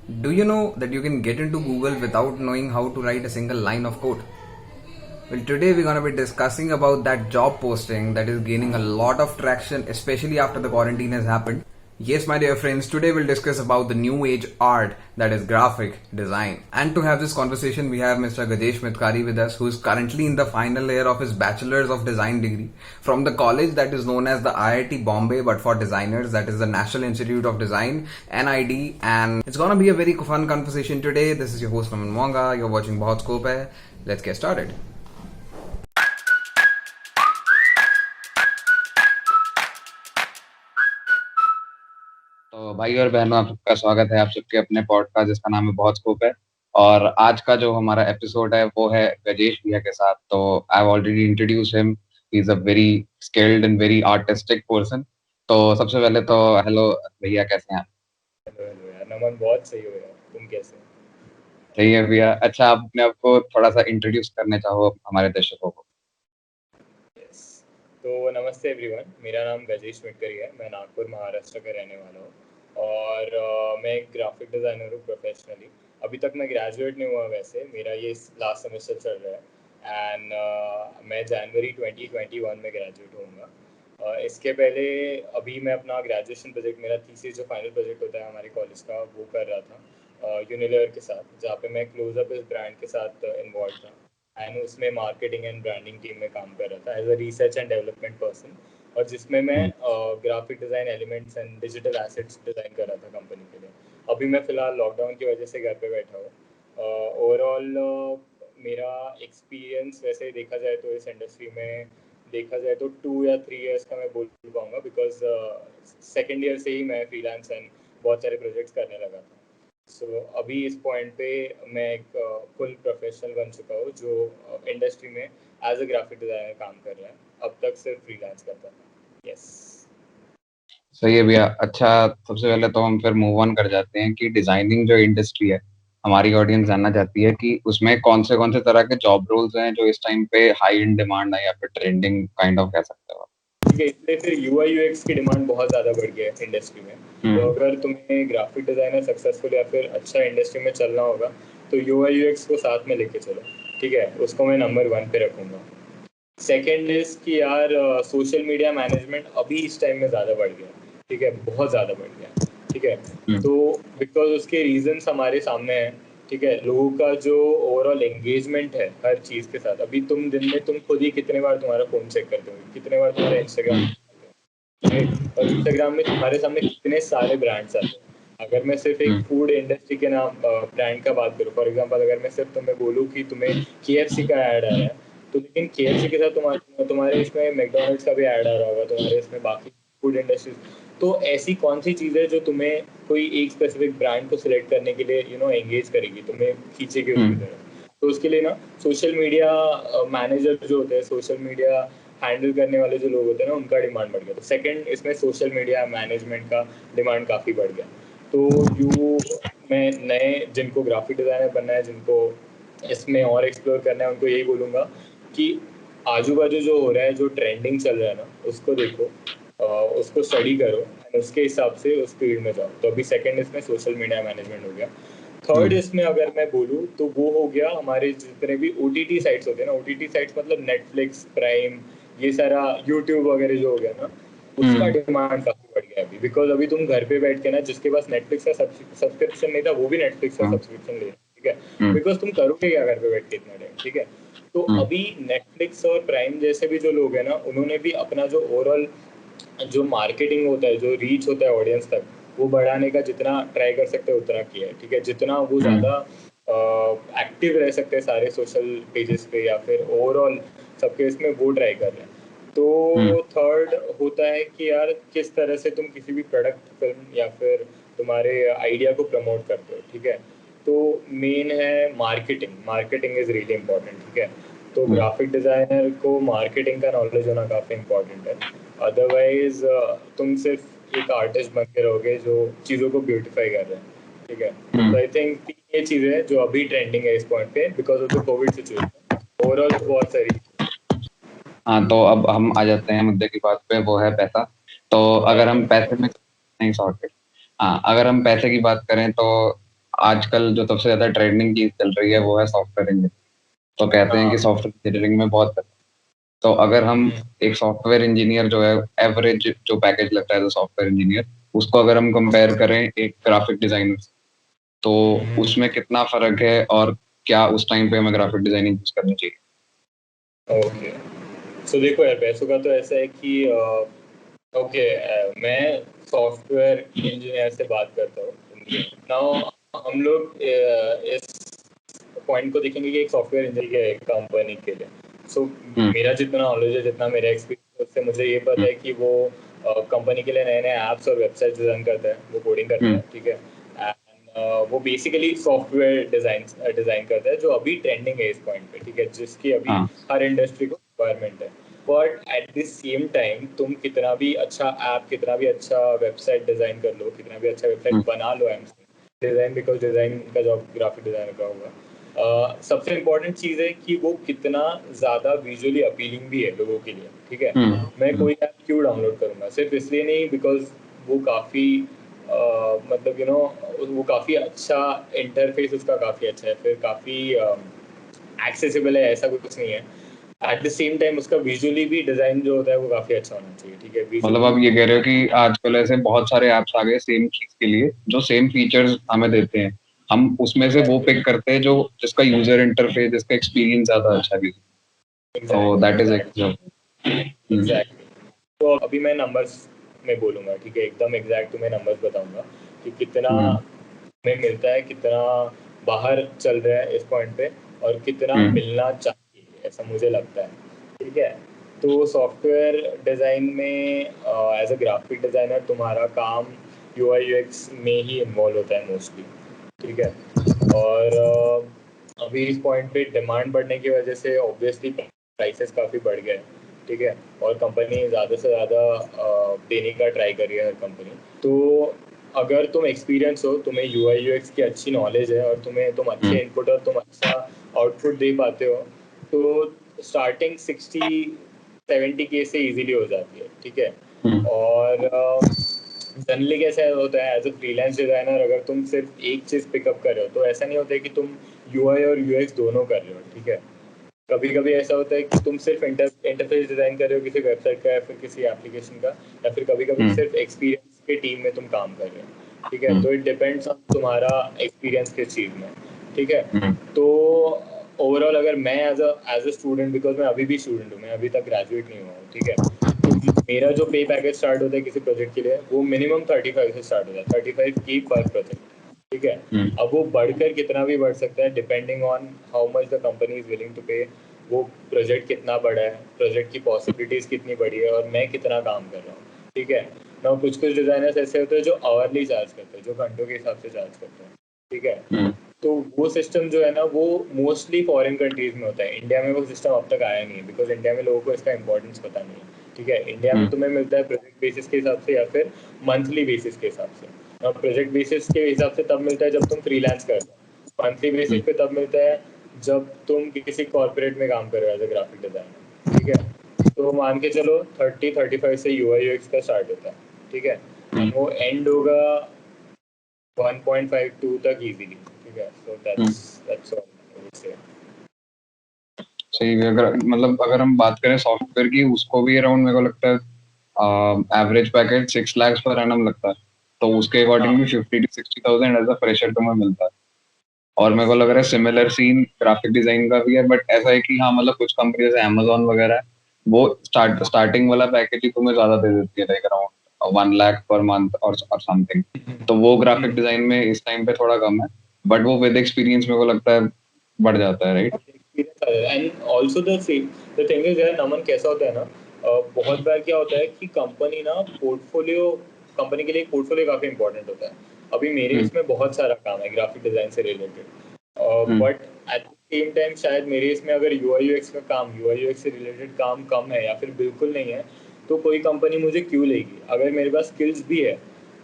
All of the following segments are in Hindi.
Do you know that you can get into Google without knowing how to write a single line of code? Well, today we're going to be discussing about that job posting that is gaining a lot of traction, especially after the quarantine has happened. Yes, my dear friends, today we'll discuss about the new age art that is graphic design. And to have this conversation, we have Mr. Gajesh Mitkari with us, who is currently in the final year of his Bachelor's of Design degree from the college that is known as the IIT Bombay, but for designers, that is the National Institute of Design, NID. And it's gonna be a very fun conversation today. This is your host, Naman Monga. You're watching Bahut Scope Hai. Let's get started. तो भाई और बहनों, आप सबका स्वागत है आप सबके अपने पॉडकास्ट जिसका नाम है बहुत स्कोप है। और आज का जो हमारा एपिसोड है वो है गजेश भैया के साथ। तो I have already introduce him. He is a very skilled and very artistic person. तो सबसे पहले तो हेलो भैया, कैसे हैं आप? हेलो हेलो यार, नमन बहुत सही हो यार। तुम कैसे हो? सही है भैया। अच्छा, आप अपने आप को थोड़ा सा इंट्रोड्यूस करने चाहो हमारे दर्शकों को? यस। तो नमस्ते एवरीवन, मेरा नाम गजेश मिटकरी है। मैं नागपुर महाराष्ट्र का रहने वाला हूँ और मैं एक ग्राफिक डिज़ाइनर हूँ प्रोफेशनली। अभी तक मैं ग्रेजुएट नहीं हुआ, वैसे मेरा ये लास्ट सेमेस्टर चल रहा है एंड मैं जनवरी 2021 में ग्रेजुएट होऊंगा। इसके पहले अभी मैं अपना ग्रेजुएशन प्रोजेक्ट, मेरा थीसिस जो फाइनल प्रोजेक्ट होता है हमारे कॉलेज का, वो कर रहा था यूनिलेवर के साथ, जहाँ पे मैं क्लोजअप इस ब्रांड के साथ इन्वॉल्व था एंड उसमें मार्केटिंग एंड ब्रांडिंग टीम में काम कर रहा था as a research and development person. और जिसमें मैं graphic design elements and digital assets design कर रहा था कंपनी के लिए। अभी मैं फ़िलहाल लॉकडाउन की वजह से घर पे बैठा हूँ। ओवरऑल मेरा एक्सपीरियंस वैसे देखा जाए तो इस इंडस्ट्री में देखा जाए तो 2 या 3 ईयर्स का मैं बोल पाऊँगा, बिकॉज सेकेंड ईयर से ही मैं फ्रीलांस एंड बहुत सारे प्रोजेक्ट्स करने लगा था। सो अभी इस पॉइंट पे मैं एक फुल प्रोफेशनल बन चुका हूँ जो इंडस्ट्री में एज अ ग्राफिक डिज़ाइनर काम कर रहा है। अब तक सिर्फ फ्रीलांस करता था। यस। सही है भैया। अच्छा, सबसे पहले तो हम फिर मूव ऑन कर जाते हैं कि डिजाइनिंग जो इंडस्ट्री है, हमारी ऑडियंस जानना चाहती है कि उसमें कौन से तरह के जॉब रोल्स हैं जो इस टाइम पे हाई इन डिमांड है या फिर ट्रेंडिंग काइंड ऑफ कह सकते हो आप? ठीक है, इसलिए फिर UI UX की डिमांड बहुत ज़्यादा बढ़ गया है इंडस्ट्री में। तो अगर तुम्हें ग्राफिक डिज़ाइनर सक्सेसफुल या फिर अच्छा इंडस्ट्री में चलना होगा तो UI UX को साथ में लेके चलो। ठीक है, उसको मैं नंबर 1 पे रखूँगा। सेकेंड इज़ कि यार सोशल मीडिया मैनेजमेंट अभी इस टाइम में ज़्यादा बढ़ गया है। ठीक है, बहुत ज़्यादा बढ़ गया है। ठीक है, तो बिकॉज उसके रीजंस हमारे सामने हैं। ठीक है, लोगों का जो ओवरऑल एंगेजमेंट है हर चीज़ के साथ, अभी तुम दिन में तुम खुद ही कितने बार तुम्हारा फ़ोन चेक करते हो, कितने बार तुम्हारा इंस्टाग्राम, राइट? और इंस्टाग्राम में तुम्हारे सामने कितने सारे ब्रांड्स आते हैं। अगर मैं सिर्फ एक फूड इंडस्ट्री के नाम ब्रांड का बात करूँ, फॉर एग्जांपल अगर मैं सिर्फ तुम्हें बोलूँ कि तुम्हें KFC का ऐड आ रहा है, तो लेकिन KFC के साथ तुम्हारे इसमें मैकडोनल्ड्स का भी ऐड आ रहा होगा, तुम्हारे इसमें बाकी फूड इंडस्ट्रीज। तो ऐसी कौन सी चीज़ें जो तुम्हें कोई एक स्पेसिफिक ब्रांड को सिलेक्ट करने के लिए एंगेज करेगी, तुम्हें खींचेगी उसकी तरफ? तो उसके लिए ना सोशल मीडिया मैनेजर जो होते हैं, सोशल मीडिया हैंडल करने वाले जो लोग होते हैं ना, उनका डिमांड बढ़ गया। तो सेकंड, इसमें सोशल मीडिया मैनेजमेंट का डिमांड काफ़ी बढ़ गया। तो यू मैं नए जिनको ग्राफिक डिज़ाइनर बनना है, जिनको इसमें और एक्सप्लोर करना है, उनको यही बोलूँगा कि आजू बाजू जो हो रहा है, जो ट्रेंडिंग चल रहा है ना, उसको देखो, उसको स्टडी करो एंड उसके हिसाब से उस फील्ड में जाओ। तो अभी सेकंड इसमें सोशल मीडिया मैनेजमेंट हो गया। थर्ड इसमें अगर मैं बोलूँ तो वो हो गया हमारे जितने भी OTT साइट्स होते हैं ना, OTT साइट्स मतलब नेटफ्लिक्स, प्राइम, ये सारा यूट्यूब वगैरह जो हो गया ना, उसका डिमांड काफ़ी बढ़ गया अभी। बिकॉज अभी तुम घर पे बैठ के ना, जिसके पास नेटफ्लिक्स का सब्सक्रिप्शन नहीं था वो भी नेटफ्लिक्स का सब्सक्रिप्शन ले रहा है। ठीक है, बिकॉज तुम करोगे क्या घर पे बैठ के इतना टाइम? ठीक है, तो अभी नेटफ्लिक्स और प्राइम जैसे भी जो लोग हैं ना, उन्होंने भी अपना जो ओवरऑल जो मार्केटिंग होता है, जो रीच होता है ऑडियंस तक, वो बढ़ाने का जितना ट्राई कर सकते हैं उतना किया है। ठीक है, जितना वो ज़्यादा एक्टिव रह सकते हैं सारे सोशल पेजेस पे या फिर ओवरऑल सबके इसमें, वो ट्राई कर रहे हैं। तो थर्ड होता है कि यार किस तरह से तुम किसी भी प्रोडक्ट, फिल्म या फिर तुम्हारे आइडिया को प्रमोट करते हो। ठीक है, तो मेन है marketing. Marketing is really important. ठीक है, तो ग्राफिक डिज़ाइनर को मार्केटिंग का नॉलेज होना काफ़ी इम्पोर्टेंट है। अदरवाइज तुम सिर्फ एक आर्टिस्ट बन के रहोगे जो चीज़ों को ब्यूटिफाई कर रहे हैं। ठीक है, तो आई थिंक ये चीज़ें हैं जो अभी ट्रेंडिंग है इस पॉइंट पे, because of the Covid situation. Overall बहुत सारी। हाँ, तो अब हम आ जाते हैं मुद्दे की बात पे, वो है पैसा। तो अगर हम पैसे में नहीं, सॉर्टेड। हाँ, अगर हम पैसे की बात करें तो आजकल जो सबसे ज्यादा ट्रेंडिंग चीज चल रही है वो है सॉफ्टवेयर इंजीनियर। तो कहते हैं कि हाँ। सॉफ्टवेयर इंजीनियरिंग में बहुत पैसा है। तो अगर हम हम्म, एक सॉफ्टवेयर इंजीनियर जो है एवरेज जो पैकेज लगता है सॉफ्टवेयर इंजीनियर, उसको अगर हम कंपेयर करें एक ग्राफिक डिजाइनर से, तो हम्म, उसमें कितना फर्क है और क्या उस टाइम पे हमें ग्राफिक डिजाइनिंग यूज करनी चाहिए? ओके। सो देखो यार, पैसों का तो ऐसा है कि ओके, मैं सॉफ्टवेयर इंजीनियर से बात करता हूँ। नाउ हम लोग इस पॉइंट को देखेंगे कि एक सॉफ्टवेयर इंजीनियर के कंपनी के लिए। सो हम्म मेरा जितना नॉलेज है, जितना मेरा एक्सपीरियंस है, उससे मुझे ये पता हम्म है कि वो कंपनी के लिए नए नए ऐप्स और वेबसाइट डिज़ाइन करता है, वो कोडिंग करता हम्म है, ठीक है। एंड वो बेसिकली सॉफ्टवेयर डिज़ाइन करता है जो अभी ट्रेंडिंग है इस पॉइंट पे, ठीक है, जिसकी अभी हाँ हर इंडस्ट्री को रिक्वायरमेंट है। But at the same time तुम कितना भी अच्छा ऐप, कितना भी अच्छा वेबसाइट डिज़ाइन कर लो, कितना भी अच्छा हम्म वेबसाइट बना लो, एम डिज़ाइन, बिकॉज डिज़ाइन का जॉब ग्राफिक डिज़ाइनर का होगा। सबसे इम्पोर्टेंट चीज़ है कि वो कितना ज़्यादा विजुअली अपीलिंग भी है लोगों के लिए, ठीक है। हम्म मैं हम्म कोई ऐप क्यों डाउनलोड करूँगा? सिर्फ इसलिए नहीं बिकॉज वो काफ़ी मतलब वो काफ़ी अच्छा इंटरफेस, उसका काफ़ी अच्छा है, फिर काफ़ी एक्सेसिबल है, ऐसा कुछ नहीं है। एट द सेम टाइम उसका विजुअली भी डिज़ाइन जो होता है वो काफ़ी अच्छा होना चाहिए, ठीक है, मतलब विजुअली। आप ये कह रहे हो कि आजकल ऐसे बहुत सारे ऐप्स आ गए सेम चीज के लिए जो सेम फीचर्स हमें देते हैं, हम उसमें से वो एग्जैक्टली, पिक करते हैं जो जिसका यूजर इंटरफेस, जिसका एक्सपीरियंस ज्यादा अच्छा है। तो एग्जैक्टली, दैट इज एग्जैक्टली, एक एग्जैक्टली। तो अभी मैं नंबर्स में बोलूँगा, ठीक है, एकदम एग्जैक्ट तुम्हें नंबर्स बताऊंगा कि कितना हम्म हमें मिलता है, कितना बाहर चल रहा है इस पॉइंट पे, और कितना हम्म मिलना चाहिए, ऐसा मुझे लगता है, ठीक है। तो सॉफ्टवेयर डिज़ाइन में एज अ ग्राफिक डिज़ाइनर तुम्हारा काम UI UX में ही इन्वॉल्व होता है मोस्टली, ठीक है। और अभी इस पॉइंट पे डिमांड बढ़ने की वजह से ऑब्वियसली प्राइसेस काफ़ी बढ़ गए, ठीक है। और कंपनी ज़्यादा से ज़्यादा देने का ट्राई कर रही है हर कंपनी। तो अगर तुम एक्सपीरियंस हो, तुम्हें UI UX की अच्छी नॉलेज है, और तुम हम्म अच्छे इनपुट और तुम अच्छा आउटपुट दे पाते हो, तो स्टार्टिंग 60-70 के से इजीली हो जाती है, ठीक है। हम्म और जनरली कैसा होता है, एज अ फ्रीलांस डिजाइनर अगर तुम सिर्फ एक चीज़ पिकअप कर रहे हो, तो ऐसा नहीं होता है कि तुम UI और UX दोनों कर रहे हो, ठीक है। कभी कभी ऐसा होता है कि तुम सिर्फ इंटरफेस डिजाइन कर रहे हो किसी वेबसाइट का या फिर किसी एप्लीकेशन का, या फिर कभी कभी हम्म सिर्फ एक्सपीरियंस के टीम में तुम काम कर रहे हो, ठीक है। हम्म तो इट डिपेंड्स ऑन तुम्हारा एक्सपीरियंस किस चीज़ में, ठीक है। हम्म तो ओवरऑल अगर मैं एज अ स्टूडेंट, बिकॉज मैं अभी भी स्टूडेंट हूँ, मैं अभी तक ग्रेजुएट नहीं हुआ हूँ, ठीक है। तो मेरा जो पे पैकेज स्टार्ट होता है किसी प्रोजेक्ट के लिए, वो मिनिमम 35 से स्टार्ट होता है, 35 की पर प्रोजेक्ट, ठीक है। हम्म अब वो बढ़कर कितना भी बढ़ सकता है, depending on how much the company is willing to pay. वो प्रोजेक्ट कितना बड़ा है, प्रोजेक्ट की पॉसिबिलिटीज़ कितनी बड़ी है, और मैं कितना काम कर रहा हूँ, ठीक है ना। कुछ कुछ डिज़ाइनर्स ऐसे होते हैं जो आवरली चार्ज करते हैं, जो घंटों के हिसाब से चार्ज करते हैं, ठीक है। हम्म तो वो सिस्टम जो है ना, वो मोस्टली फॉरेन कंट्रीज में होता है। इंडिया में वो सिस्टम अब तक आया नहीं है, बिकॉज इंडिया में लोगों को इसका इंपॉर्टेंस पता नहीं है, ठीक है। इंडिया में हम्म तुम्हें मिलता है प्रोजेक्ट बेसिस के हिसाब से या फिर मंथली बेसिस के हिसाब से। और प्रोजेक्ट बेसिस के हिसाब से तब मिलता है जब तुम फ्रीलांस करते हो, मंथली बेसिस पे तब मिलता है जब तुम किसी कॉर्पोरेट में काम कर रहे हो एज अ ग्राफिक डिजाइनर, ठीक है। तो मान के चलो 30-35 से UI UX का स्टार्ट होता है, ठीक है। हम्म एंड वो एंड होगा 1.52 तक इजीली, ठीक है। So hmm that's all I would say. सही है। अगर मतलब अगर हम बात करें सॉफ्टवेयर की, उसको भी अराउंड मेरे को लगता है average package 6 lakhs per annum लगता है। तो उसके अकॉर्डिंग हाँ, भी 50 to 60 thousand as a fresher तुम्हें मिलता है। और मेरे को लग रहा है सिमिलर सीन ग्राफिक डिजाइन का भी है, बट ऐसा है कि हाँ मतलब कुछ कंपनी जैसे अमेजोन वगैरह है, वो स्टार्टिंग वाला पैकेज ही तुम्हें ज्यादा दे देती है, like around 1 lakh per month और समथिंग। तो वो ग्राफिक डिजाइन में इस टाइम पे थोड़ा कम है, बट वो विद एक्सपीरियंस मेरे को लगता है बढ़ जाता है, right? And also the thing is यार, नमन, कैसा होता है ना, बहुत बार क्या होता है कि कंपनी के लिए पोर्टफोलियो काफी इंपॉर्टेंट होता है। अभी मेरे हम्म इसमें बहुत सारा काम है ग्राफिक डिजाइन से related, hmm but at the same time शायद मेरे इसमें अगर UI UX से रिलेटेड काम कम है या फिर बिल्कुल नहीं है, तो कोई कंपनी मुझे क्यों लेगी? अगर मेरे पास स्किल्स भी है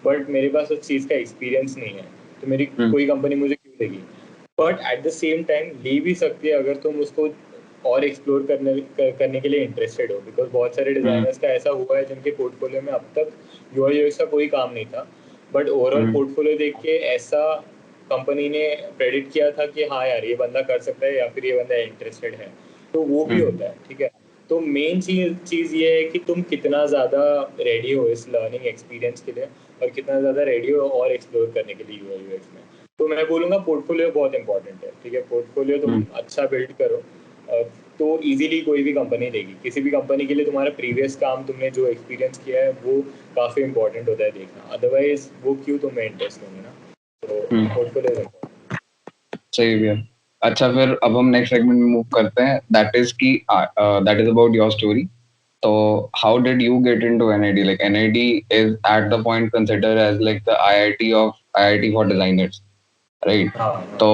बट मेरे पास उस चीज़ का एक्सपीरियंस नहीं है, तो मेरी हम्म कोई कंपनी मुझे क्यों लेगी? But at the same time ले भी सकती है अगर तुम उसको और एक्सप्लोर करने के लिए इंटरेस्टेड हो, बिकॉज बहुत सारे हम्म डिजाइनर्स का ऐसा हुआ है जिनके पोर्टफोलियो में अब तक UI UX का कोई काम नहीं था, बट ओवरऑल हम्म पोर्टफोलियो देख के ऐसा कंपनी ने प्रेडिक्ट किया था कि हाँ यार ये बंदा कर सकता है या फिर ये बंदा इंटरेस्टेड है, तो वो भी होता है, ठीक है। तो मेन चीज़ ये है कि तुम कितना ज़्यादा रेडी हो इस लर्निंग एक्सपीरियंस के लिए और कितना ज़्यादा रेडी हो और एक्सप्लोर करने के लिए यूआई यूएक्स में। तो मैं बोलूँगा पोर्टफोलियो बहुत इंपॉर्टेंट है, ठीक है। पोर्टफोलियो तुम अच्छा बिल्ड करो, तो इजीली कोई भी कंपनी देगी। किसी भी कंपनी के लिए तुम्हारा प्रीवियस काम, तुमने जो एक्सपीरियंस किया है वो काफ़ी इंपॉर्टेंट होता है देखना, अदरवाइज वो क्यों तुम्हें इंटरेस्ट होंगे ना। तो पोर्टफोलियो सही भी है। अच्छा, फिर अब हम नेक्स्ट सेगमेंट में मूव करते हैं, that is about your story. तो how did you get into NIT? Like NIT is at the point considered as like the IIT for designers, right? हाँ So,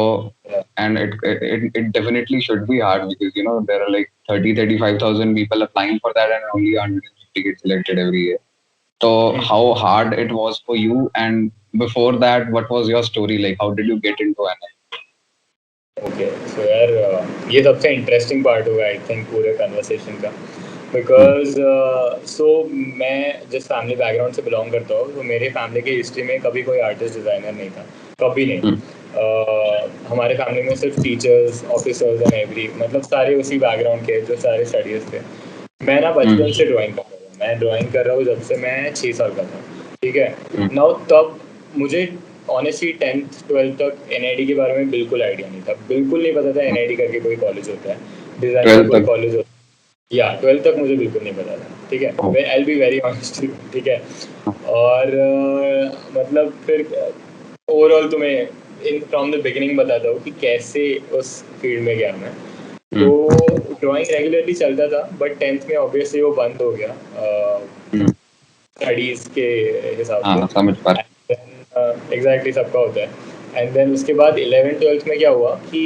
हाँ and it definitely should be hard because there are like 35,000 people applying for that and only 150 get selected every year. So how hard it was for you, and before that what was your story like? How did you get into NI? Okay. So यार ये सबसे इंटरेस्टिंग पार्ट होगा आई थिंक पूरे कन्वर्सेशन का, बिकॉज सो मैं जिस फैमिली बैकग्राउंड से बिलोंग करता हूँ, तो मेरे फैमिली की हिस्ट्री में कभी कोई आर्टिस्ट डिज़ाइनर नहीं था, कभी नहीं। हमारे फैमिली में सिर्फ टीचर्स, ऑफिसर्स एंड एवरी, मतलब सारे उसी बैकग्राउंड के जो सारे स्टडीज़ थे। मैं ना बचपन से ड्राइंग कर रहा हूँ, मैं ड्राइंग कर रहा हूँ जब से मैं 6 साल का था, ठीक है। नाउ तब मुझे ऑनेस्टली 10th 12th तक एनआईडी के बारे में बिल्कुल आइडिया नहीं था, बिल्कुल नहीं पता था एनआईडी करके कोई कॉलेज होता है, डिज़ाइन का 12th कोई तक? कॉलेज होता है। या 12th तक मुझे बिल्कुल नहीं पता था, ठीक है। Oh. I be very honest, ठीक है। और मतलब फिर ओवरऑल तुम्हें इन फ्रॉम द बिगिनिंग बताता हूँ कि कैसे उस फील्ड में गया मैं। तो ड्राइंग रेगुलरली चलता था, बट 10th में ऑब्वियसली वो बंद हो गया स्टडीज़ के हिसाब से। हाँ, समझ पा रहा एग्जैक्टली सबका होता है। एंड देन उसके बाद 11th 12th में क्या हुआ कि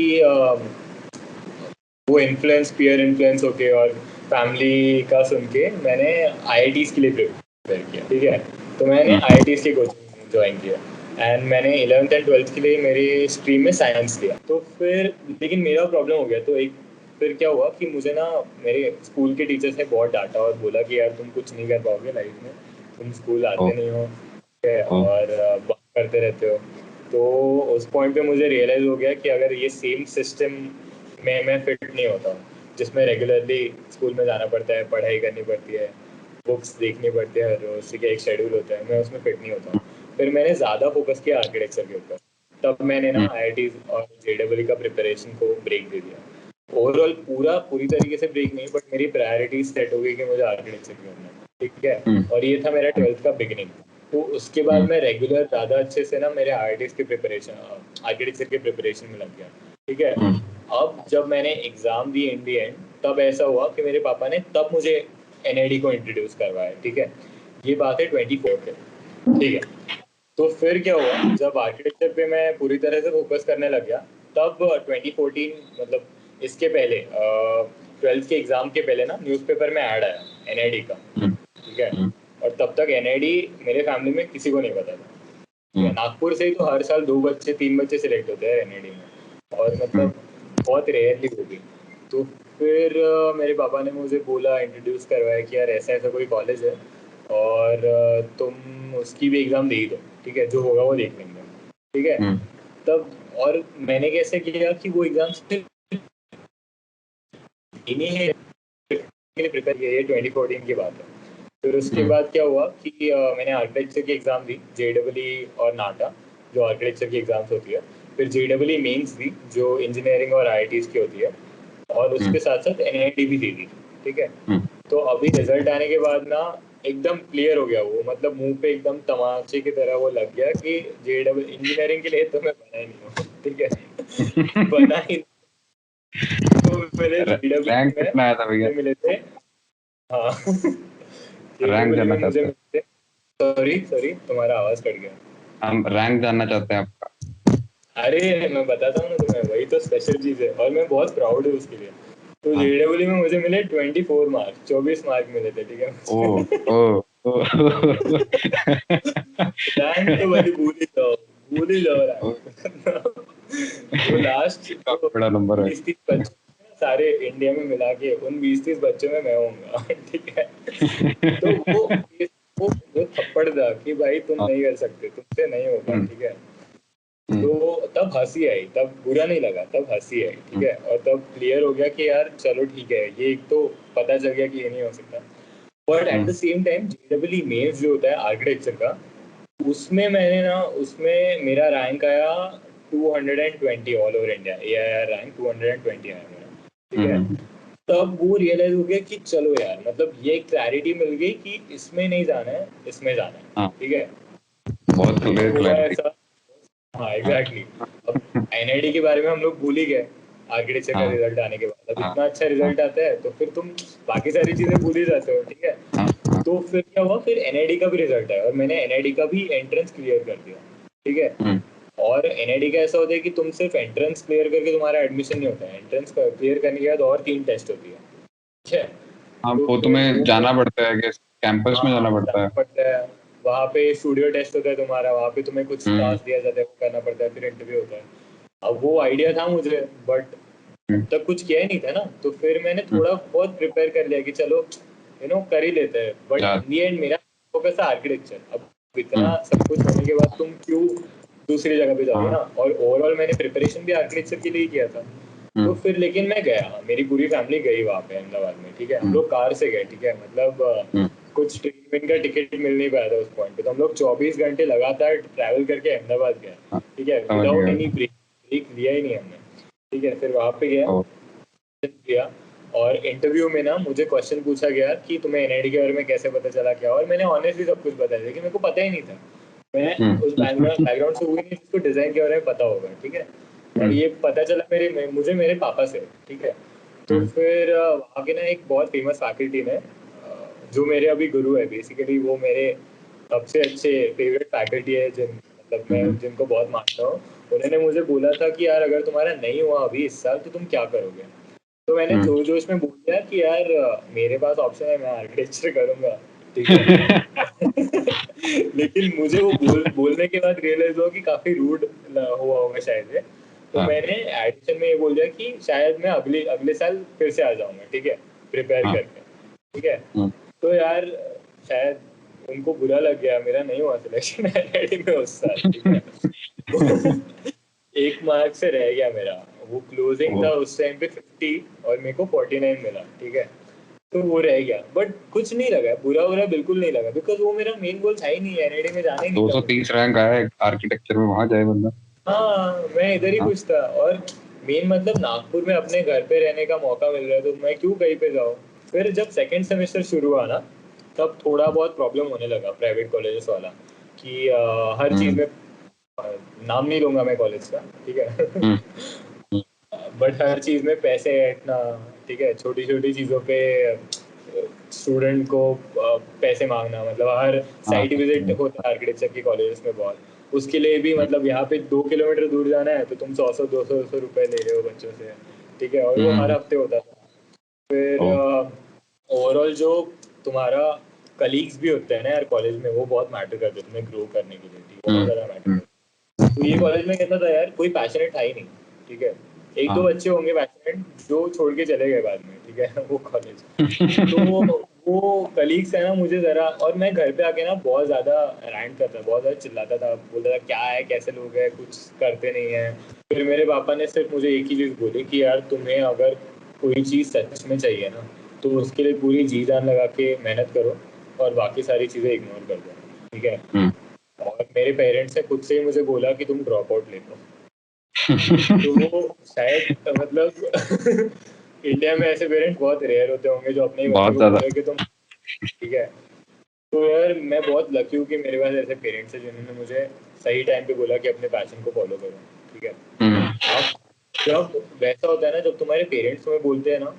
वो इन्फ्लुएंस, पीयर इन्फ्लुएंस होके और फैमिली का सुन के मैंने आईआईटीज़ के लिए प्रिपेयर किया, ठीक है। तो मैंने आईआईटीज़ की कोचिंग ज्वाइन किया एंड मैंने 11th and 12th के लिए मेरी स्ट्रीम में साइंस लिया। तो फिर लेकिन मेरा प्रॉब्लम हो गया, तो एक फिर क्या हुआ कि मुझे ना मेरे स्कूल के टीचर्स ने बहुत डांटा और बोला कि यार तुम कुछ नहीं कर पाओगे लाइफ में, तुम स्कूल आते नहीं हो, ठीक है, और बात करते रहते हो। तो उस पॉइंट पे मुझे रियलाइज़ हो गया कि अगर ये सेम सिस्टम में मैं फिट नहीं होता हूँ, जिसमें रेगुलरली स्कूल में जाना पड़ता है, पढ़ाई करनी पड़ती है, बुक्स देखनी पड़ती है, हर रोज का एक शेड्यूल होता है, मैं उसमें फिट नहीं होता हूँ। फिर मैंने ज़्यादा फोकस किया आर्किटेक्चर के ऊपर, तब मैंने ना आईआईटी और जेडब्ल्यू का प्रिपरेशन को ब्रेक दे दिया। ओवरऑल पूरी तरीके से ब्रेक नहीं, बट मेरी प्रायोरिटी सेट हो गई कि मुझे आर्किटेक्चर करना है, ठीक है। और ये था मेरा 12th का बिगिनिंग। तो उसके बाद मैं रेगुलर ज़्यादा अच्छे से ना मेरे आईआईटीज़ की प्रिपरेशन, आर्किटेक्चर के प्रिपरेशन में लग गया, ठीक है। अब जब मैंने exam the in the and, तब ऐसा हुआ कि मेरे पापा ने तब मुझे एनआईडी को इंट्रोड्यूस करवाया, ठीक है। ये बात है 24 पे, ठीक है। तो फिर क्या हुआ, जब आर्किटेक्चर पे मैं पूरी तरह से फोकस करने लग गया, तब 2014, मतलब इसके पहले 12th के एग्ज़ाम के पहले ना न्यूज़पेपर में ऐड आया एनआईडी का, ठीक है। और तब तक एनआईडी मेरे फैमिली में किसी को नहीं पता था, ठीक है। नागपुर से ही तो हर साल 2 बच्चे 3 बच्चे सिलेक्ट होते हैं एनआईडी में, और मतलब बहुत रेयरली होगी। तो फिर मेरे पापा ने मुझे बोला, इंट्रोड्यूस करवाया कि यार ऐसा ऐसा कोई कॉलेज है और तुम उसकी भी एग्ज़ाम दे ही दो, ठीक है, जो होगा वो देख लेंगे, ठीक है। तब और मैंने कैसे किया कि वो एग्ज़ाम सिर्फ इन्हीं के लिए प्रिपेयर किया, ये 2014 की बात है। फिर उसके बाद क्या हुआ कि मैंने आर्किटेक्चर की एग्ज़ाम दी, जेडब्ल्यू और नाटा, जो आर्किटेक्चर की एग्ज़ाम्स होती है। फिर जेडब्ल्यू मेंस दी, जो इंजीनियरिंग और आईआईटीज़ की होती है, और उसके साथ साथ एनआईटी भी दी थी, ठीक है। तो अभी रिजल्ट आने के बाद ना एकदम क्लियर हो गया वो, मतलब मुंह पे एकदम तमाचे की तरह वो लग गया कि जेडब्ल्यू इंजीनियरिंग के लिए तो मैं बना ही नहीं हूँ, ठीक है। बना ही। तो मेरे जेडब्ल्यू रैंक कितना आया था भैया? में मिले थे, हाँ। रैंक जेडब्ल्यू जानना में मुझे चाहते हैं? मिले थे, सॉरी सॉरी तुम्हारा आवाज़ कट गया। हम रैंक जानना चाहते हैं आपका। अरे मैं बताता हूँ ना तुम्हें, वही तो स्पेशल चीज़ है और मैं बहुत प्राउड हूँ उसके लिए। तो जेडब्ल्यू में मुझे मिले 24 मार्क, 24 मार्क मिले थे, ठीक है। ओ ओ रैंक तो भाई भूल ही जाओ रैंक। वो लास्ट काफी बड़ा नंबर है। 20-30 बच्चे सारे इंडिया में मिला के, उन 20-30 बच्चों में मैं होऊंगा, ठीक है। तो वो थप्पड़ था कि भाई तुम नहीं कर सकते, तुमसे नहीं होगा, ठीक है। तो तब हंसी आई, तब बुरा नहीं लगा, तब हंसी आई, ठीक है। और तब क्लियर हो गया कि यार चलो ठीक है, ये एक तो पता चल गया कि ये नहीं हो सकता। But at the same time JW mains जो होता है आर्किटेक्चर का, उसमें मैंने ना, उसमें मेरा रैंक आया 220 all over India, AIR rank 220 आया मेरा, ठीक है। तब वो रियलाइज हो गया कि चलो यार, मतलब ये क्लैरिटी मिल गई कि इसमें नहीं जाना है, इसमें जाना है, हाँ, ठीक है। बहुत एक क्लियर हुआ क्लैरिटी। ऐसा, हाँ एग्जैक्टली। अब NID के बारे में हम लोग भूल ही गए आर्किटेक्चर का हाँ, रिजल्ट आने के बाद। अब हाँ, इतना अच्छा हाँ, रिजल्ट आता है तो फिर तुम बाकी सारी चीजें भूल ही जाते हो, ठीक है। हाँ, हाँ, तो फिर क्या हुआ, फिर NID का भी रिजल्ट आया और मैंने NID का भी एंट्रेंस क्लियर कर दिया, ठीक है। हम्म, और NID का ऐसा होता है कि तुम सिर्फ एंट्रेंस क्लियर करके तुम्हारा एडमिशन नहीं होता है, एंट्रेंस क्लियर करने के बाद और 3 टेस्ट होती है, ठीक है। हाँ, तो वो फिर तुम्हें वो, जाना पड़ता है कि कैंपस में जाना हाँ पड़ता जाना है। पड़ता है। वहाँ पे स्टूडियो टेस्ट होता है तुम्हारा, वहाँ पे तुम्हें कुछ हम्म, टास्क दिया जाता है, वो करना पड़ता है, फिर इंटरव्यू होता है। अब वो आइडिया था मुझे, बट हम्म, तब कुछ किया ही नहीं था ना, तो फिर मैंने हम्म, थोड़ा बहुत प्रिपेयर कर लिया कि चलो कर ही लेते हैं। बट यार, इन दी एंड मेरा फोकस था आर्किटेक्चर। अब इतना हम्म, सब कुछ होने के बाद तुम क्यों दूसरी जगह पे जाओगे हाँ, ना। और ओवरऑल मैंने प्रिपरेशन भी आर्किटेक्चर के लिए ही किया था। तो हम्म, फिर लेकिन मैं गया, मेरी पूरी फैमिली गई वहाँ पे अहमदाबाद में, ठीक है। हम हम्म, लोग कार से गए, ठीक है। मतलब हम्म, कुछ ट्रेन वेन का टिकट मिल नहीं पाया था उस पॉइंट पे, तो हम लोग 24 घंटे लगातार ट्रैवल करके अहमदाबाद गए, हाँ, ठीक है, समझ विदाउट गया। Any break. ब्रेक लिया ही नहीं हमने, ठीक है। फिर वहाँ पे गया, ओ, किया। और इंटरव्यू में ना मुझे क्वेश्चन पूछा गया कि तुम्हें NID के बारे में कैसे पता चला, क्या। और मैंने ऑनेस्टली सब कुछ बताया, लेकिन मेरे को पता ही नहीं था। मैं उस बैकग्राउंड बैकग्राउंड से हुई नहीं जिसको डिजाइन के बारे में पता होगा, ठीक है। और हम्म, ये पता चला मुझे मेरे पापा से, ठीक है। तो हम्म, फिर वहाँ के ना एक बहुत फेमस फैकल्टी ने, जो मेरे अभी गुरु है बेसिकली, वो मेरे सबसे अच्छे फेवरेट फैकल्टी है, मतलब मैं हम्म, जिनको बहुत मानता हूँ। उन्होंने मुझे बोला था कि यार अगर तुम्हारा नहीं हुआ अभी इस साल तो तुम क्या करोगे। तो मैंने हम्म, जोर जोश में बोल दिया कि यार मेरे पास ऑप्शन है, मैं आर्किटेक्चर करूंगा, ठीक है। लेकिन मुझे वो बोलने के बाद रियलाइज हुआ कि काफी रूड हुआ होगा शायद ये। तो हाँ, मैंने एडिशन में ये बोल दिया कि शायद मैं अगले अगले साल फिर से आ जाऊंगा, ठीक है, प्रिपेयर हाँ, करके, ठीक है। हम्म, तो यार शायद उनको बुरा लग गया, मेरा नहीं हुआ सिलेक्शन NID में उस साल, ठीक है। एक मार्क से रह गया मेरा। वो क्लोजिंग ओ, था उस टाइम पे 50 और मेरे को 49 मिला, ठीक है। तो वो रह गया, बट कुछ नहीं लगा, बुरा बुरा बिल्कुल नहीं लगा, बिकॉज वो मेरा मेन गोल था ही नहीं, NID में जाना ही नहीं था मुझे। 230 रैंक आया है आर्किटेक्चर में, वहां जाए बंदा। हाँ मैं इधर ही हाँ, खुश था। और मेन मतलब नागपुर में अपने घर पे रहने का मौका मिल रहा है, तो मैं क्यों कहीं पे जाऊँ। फिर जब सेकंड सेमेस्टर शुरू हुआ ना, तब थोड़ा बहुत प्रॉब्लम होने लगा प्राइवेट कॉलेजेस वाला, कि हर चीज़ हम्म, में, अ, नाम नहीं लूंगा मैं कॉलेज का, ठीक है। हम्म, बट हर चीज़ में पैसे ऐंठना, ठीक है, छोटी छोटी चीज़ों पे स्टूडेंट को पैसे मांगना, मतलब हर हाँ, साइट विजिट होता है आर्किटेक्चर की कॉलेजेस में बहुत, उसके लिए भी मतलब यहाँ पे 2 किलोमीटर दूर जाना है तो तुम 100 200 रुपए ले रहे हो बच्चों से, ठीक है। और वो हर हम्म, हफ्ते होता था। फिर ओ, ओवरऑल जो तुम्हारा कलीग्स भी होते हैं ना यार कॉलेज में, वो बहुत मैटर करते हैं तुम्हें ग्रो करने के लिए, ठीक है, बहुत हम्म, ज़्यादा मैटर हम्म, करते हैं। तो ये कॉलेज में कहता था यार कोई पैशनेट था ही नहीं, ठीक है। एक दो हाँ, बच्चे होंगे पैशनेट जो छोड़ के चले गए बाद में, ठीक है। वो कॉलेज, तो वो कलीग्स है ना मुझे जरा, और मैं घर पे आके ना बहुत ज्यादा रैंट करता, बहुत ज्यादा चिल्लाता था, बोलता था क्या है, कैसे लोग हैं, कुछ करते नहीं है। फिर मेरे पापा ने सिर्फ मुझे एक ही चीज बोली कि यार तुम्हें अगर कोई चीज सच में चाहिए ना, तो उसके लिए पूरी जी जान लगा के मेहनत करो, और बाकी सारी चीजें इग्नोर कर दो, ठीक है। हम्म, और मेरे पेरेंट्स ने खुद से ही मुझे बोला कि तुम ड्रॉप आउट ले लो। तो वो शायद मतलब इंडिया में ऐसे पेरेंट्स बहुत रेयर होते होंगे जो अपने ही बच्चे बहुत को ज्यादा। बोले कि तुम, ठीक है। तो यार मैं बहुत लकी हूँ कि मेरे पास ऐसे पेरेंट्स हैं जिन्होंने मुझे सही टाइम पे बोला कि अपने पैशन को फॉलो करो, ठीक है। हम्म, अब जब वैसा होता है ना, जब तुम्हारे पेरेंट्स तुम्हें बोलते हैं ना,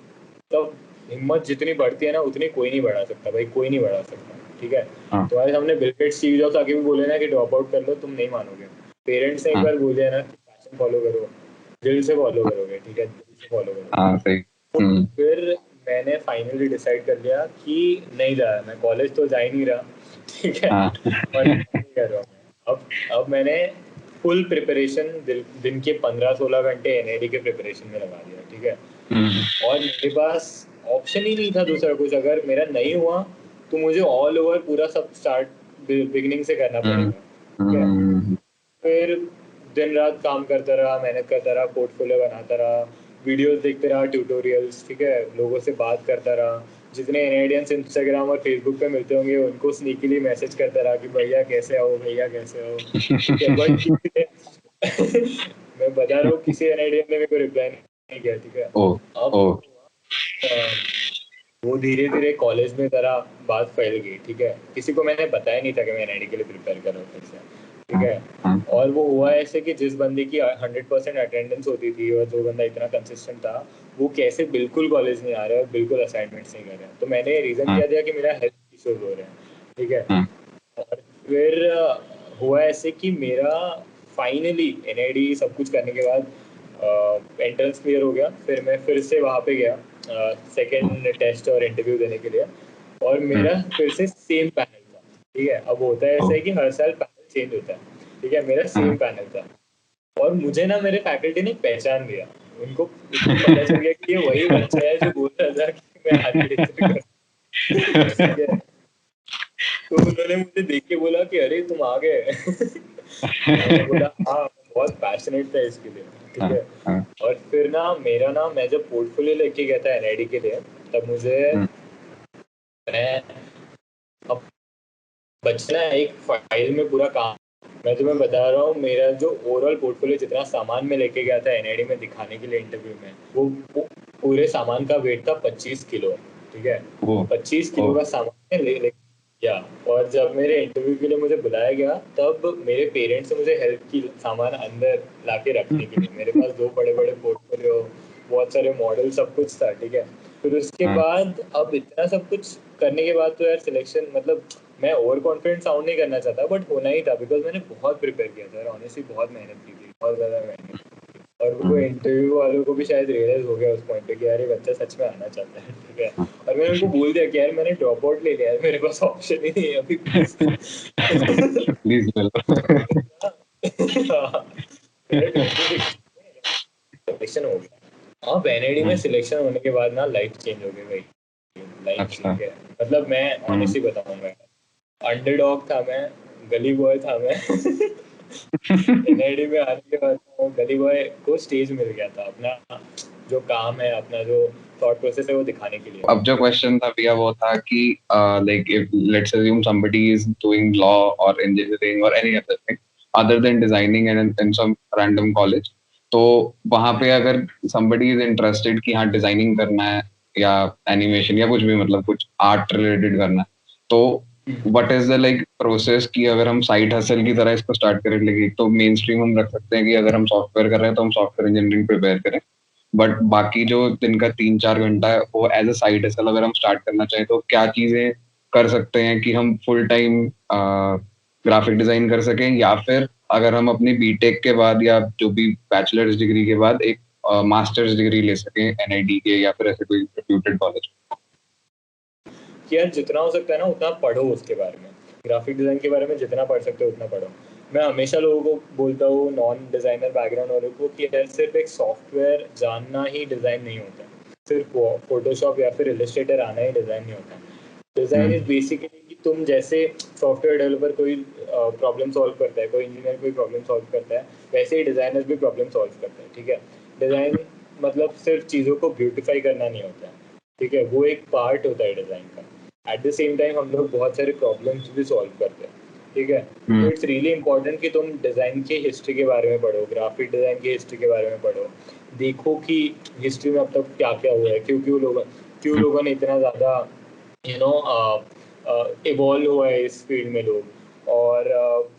तब हिम्मत जितनी बढ़ती है ना उतनी कोई नहीं बढ़ा सकता भाई, कोई नहीं बढ़ा सकता, ठीक है। हाँ, तुम्हारे सामने बिल गेट्स स्टीव जॉब्स आके भी बोले ना कि ड्रॉप आउट कर लो, तुम नहीं मानोगे। पेरेंट्स ने एक हाँ, बार बोले ना कि पैशन फॉलो करो, दिल से फॉलो करोगे, ठीक है, दिल से फॉलो करोगे। हाँ, सही। तो हम्म, फिर मैंने फाइनली डिसाइड कर लिया कि नहीं जा रहा मैं कॉलेज, तो जा ही नहीं रहा, ठीक है। हाँ, और नहीं कर रहा हूँ मैं। अब मैंने फुल प्रिपरेशन दिन के 15-16 घंटे NID के प्रिपरेशन में लगा दिया, ठीक है। हम्म, और मेरे पास ऑप्शन ही नहीं था दूसरा कुछ, अगर मेरा नहीं हुआ तो मुझे ऑल ओवर पूरा सब स्टार्ट बिगिनिंग से करना हम्म, पड़ेगा, ठीक है। फिर दिन रात काम करता रहा, मेहनत करता रहा, पोर्टफोलियो बनाता रहा, वीडियोस देखते रहा, ट्यूटोरियल्स, ठीक है, लोगों से बात करता रहा, जितने एनआईडियंस इंस्टाग्राम और फेसबुक पे मिलते होंगे उनको स्नीकीली मैसेज करता रहा कि भैया कैसे हो, भैया कैसे हो, ठीक है, बट किसी ने मैं बता रहा हूँ किसी एनआईडियन ने मेरे को रिप्लाई नहीं किया, ठीक है। ओ अब ओ वो धीरे धीरे कॉलेज में जरा बात फैल गई, ठीक है, किसी को मैंने बताया नहीं था कि मैं एनआईडी के लिए प्रिपेयर कर रहा हूँ फिर से, ठीक है। और वो हुआ ऐसे कि जिस बंदे की 100% अटेंडेंस होती थी और जो बंदा इतना कंसिस्टेंट था, वो कैसे बिल्कुल कॉलेज नहीं आ रहा है और बिल्कुल असाइनमेंट्स नहीं कर रहा है, तो मैंने रीज़न क्या दिया कि मेरा हेल्थ इश्यूज हो रहे हैं, ठीक है। और फिर हुआ ऐसे कि मेरा फाइनली एनआईडी सब कुछ करने के बाद एंट्रेंस क्लियर हो गया, फिर मैं फिर से वहाँ पे गया सेकेंड टेस्ट और इंटरव्यू देने के लिए, और मेरा फिर से सेम पैनल था, ठीक है। अब होता है ऐसा है कि हर साल पैनल चेंज होता है, ठीक है, मेरा सेम पैनल था, और मुझे ना मेरे फैकल्टी ने पहचान लिया, उनको पता चल गया कि ये वही बच्चा है जो बोल रहा था कि मैं आर्किटेक्चर कर, ठीक है। तो उन्होंने मुझे देख के बोला कि अरे तुम आ गए। मैंने बोला हाँ, मैं बहुत पैशनेट था इसके लिए, ठीक है। और फिर ना मेरा ना, मैं जब पोर्टफोलियो लेके गया था एनआईडी के लिए, तब मुझे, मैं अब बचना एक फाइल में पूरा काम, मैं तुम्हें बता रहा हूँ, मेरा जो ओवरऑल पोर्टफोलियो जितना सामान में लेके गया था एनआईडी में दिखाने के लिए इंटरव्यू में, वो पूरे सामान का वेट था 25 किलो, ठीक है। 25 किलो का सामान ले गया, और जब मेरे इंटरव्यू के लिए मुझे बुलाया गया, तब मेरे पेरेंट्स से मुझे हेल्प की सामान अंदर लाके रखने के लिए, मेरे पास 2 बड़े बड़े पोर्टफोलियो, बहुत सारे मॉडल, सब कुछ था, ठीक है। फिर उसके बाद अब इतना सब कुछ करने के बाद तो यार सिलेक्शन, मतलब मैं ओवर कॉन्फिडेंट साउंड नहीं करना चाहता, बट होना ही था, बिकॉज मैंने बहुत प्रिपेयर किया था और ऑनेस्टली बहुत मेहनत की थी, बहुत ज़्यादा मेहनत, और वो इंटरव्यू वालों को भी शायद रियलाइज हो गया उस पॉइंट पे कि यार ये बच्चा सच में आना चाहता है, ठीक है। और मैंने उनको बोल दिया कि यार मैंने ड्रॉप आउट ले लिया है, मेरे पास ऑप्शन ही नहीं है अभी, प्लीज। प्लीज मेरा 26 सिलेक्शन हो गया। हाँ, एनआईडी में सिलेक्शन होने के बाद ना लाइफ चेंज हो गई भाई, लाइफ अच्छा चेंज है, मतलब मैं ऑनेस्टली बताऊंगा, अंडरडॉग था मैं, गली बॉय था मैं। एनआईडी में आने के बाद तो गली बॉय को स्टेज मिल गया था, अपना जो काम है, अपना जो थॉट प्रोसेस है वो दिखाने के लिए। अब जो क्वेश्चन था भैया वो था कि like if let's assume somebody is doing law और इंजीनियरिंग और any other thing other than designing and in some random college, तो वहां पे अगर समबडी इज इंटरेस्टेड कि हाँ डिजाइनिंग करना है या एनिमेशन या कुछ भी, मतलब कुछ आर्ट रिलेटेड करना है, तो what is the like process कि अगर हम साइड हसल की तरह इसको स्टार्ट करें, लेकिन तो मेन स्ट्रीम हम रख सकते हैं कि अगर हम सॉफ्टवेयर कर रहे हैं तो हम सॉफ्टवेयर इंजीनियरिंग प्रिपेयर करें, बट बाकी जो दिन का 3-4 घंटा है वो एज अ साइड हसल अगर हम स्टार्ट करना चाहें तो क्या चीजें कर सकते हैं कि हम फुल टाइम ग्राफिक डिजाइन कर सकें, या फिर अगर हम अपनी बीटेक के बाद या जो भी बैचलर्स डिग्री के बाद एक मास्टर्स डिग्री ले सकें एनआईटी के या फिर ऐसे कोई रेप्यूटेड कॉलेज। कि यार जितना हो सकता है ना उतना पढ़ो उसके बारे में, ग्राफिक डिज़ाइन के बारे में जितना पढ़ सकते हो उतना पढ़ो। मैं हमेशा लोगों को बोलता हूँ, नॉन डिज़ाइनर बैकग्राउंड वालों को, कि यार सिर्फ एक सॉफ्टवेयर जानना ही डिज़ाइन नहीं होता, सिर्फ फोटोशॉप या फिर इलस्ट्रेटर आना ही डिज़ाइन नहीं होता। डिज़ाइन इज बेसिकली कि तुम जैसे सॉफ्टवेयर डेवलपर कोई प्रॉब्लम सॉल्व करता है, कोई इंजीनियर कोई प्रॉब्लम सॉल्व करता है, वैसे ही डिज़ाइनर भी प्रॉब्लम सॉल्व करता है, ठीक है। डिज़ाइन मतलब सिर्फ चीज़ों को ब्यूटिफाई करना नहीं होता है, ठीक है, वो एक पार्ट होता है डिज़ाइन का। एट द सेम टाइम हम लोग बहुत सारे प्रॉब्लम्स भी सॉल्व करते हैं, ठीक है। तो इट्स रियली इंपॉर्टेंट कि तुम डिज़ाइन की हिस्ट्री के बारे में पढ़ो, ग्राफिक डिज़ाइन की हिस्ट्री के बारे में पढ़ो, देखो कि हिस्ट्री में अब तक क्या क्या हुआ है, क्यों लोगों ने इतना ज़्यादा यू नो इवॉल्व हुआ है इस फील्ड में लोग, और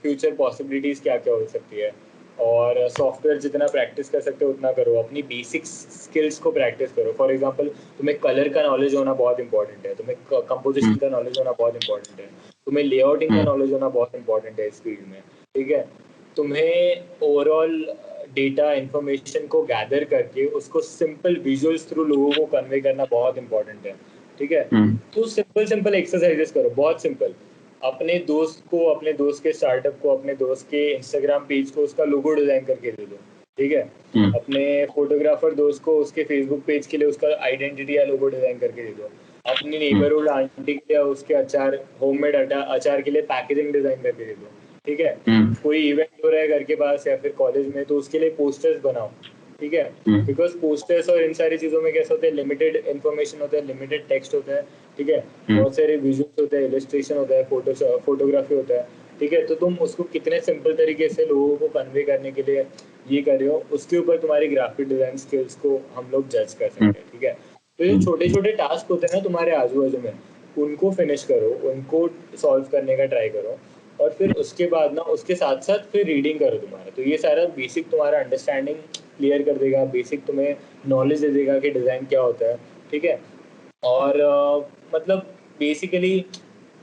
फ्यूचर पॉसिबिलिटीज़ क्या क्या हो सकती है, और सॉफ्टवेयर जितना प्रैक्टिस कर सकते हो उतना करो, अपनी बेसिक स्किल्स को प्रैक्टिस करो। फॉर एग्जांपल, तुम्हें कलर का नॉलेज होना बहुत इंपॉर्टेंट है, तुम्हें कंपोजिशन का नॉलेज होना बहुत इंपॉर्टेंट है, तुम्हें लेआउटिंग का नॉलेज होना बहुत इंपॉर्टेंट है इस फील्ड में, ठीक है। तुम्हें ओवरऑल डेटा इन्फॉर्मेशन को गैदर करके उसको सिंपल विजुअल्स थ्रू लोगों को कन्वे करना बहुत इंपॉर्टेंट है, ठीक है। तो सिंपल सिंपल एक्सरसाइजेस करो, बहुत सिंपल। अपने दोस्त के स्टार्टअप को, अपने दोस्त के इंस्टाग्राम पेज को उसका लोगो डिजाइन करके दे दो, ठीक है। अपने फोटोग्राफर दोस्त को उसके फेसबुक पेज के लिए उसका आइडेंटिटी या लोगो डिजाइन करके दे दो। अपनी नेबरहुड आंटी के लिए उसके अचार, होममेड अचार के लिए पैकेजिंग डिजाइन करके दे दो। ठीक है, कोई इवेंट हो रहा है घर के पास या फिर कॉलेज में, तो उसके लिए पोस्टर्स बनाओ, ठीक है, बिकॉज पोस्टर्स और इन सारी चीज़ों में कैसा होता है, लिमिटेड इन्फॉर्मेशन होता है, लिमिटेड टेक्स्ट होता है, ठीक है, बहुत सारे विजुअल्स होते हैं, इलस्ट्रेशन होता है, फोटोग्राफी होता है, ठीक है, तो तुम उसको कितने सिंपल तरीके से लोगों को कन्वे करने के लिए ये कर रहे हो, उसके ऊपर तुम्हारी ग्राफिक डिजाइन स्किल्स को हम लोग जज कर सकते हैं, ठीक है। तो ये छोटे छोटे टास्क होते हैं ना तुम्हारे आजू बाजू में, उनको फिनिश करो, उनको सॉल्व करने का ट्राई करो, और फिर उसके बाद ना उसके साथ साथ फिर रीडिंग करो तुम्हारा, तो ये सारा बेसिक तुम्हारा अंडरस्टैंडिंग क्लियर कर देगा, बेसिक तुम्हें नॉलेज दे देगा कि डिज़ाइन क्या होता है, ठीक है। और मतलब बेसिकली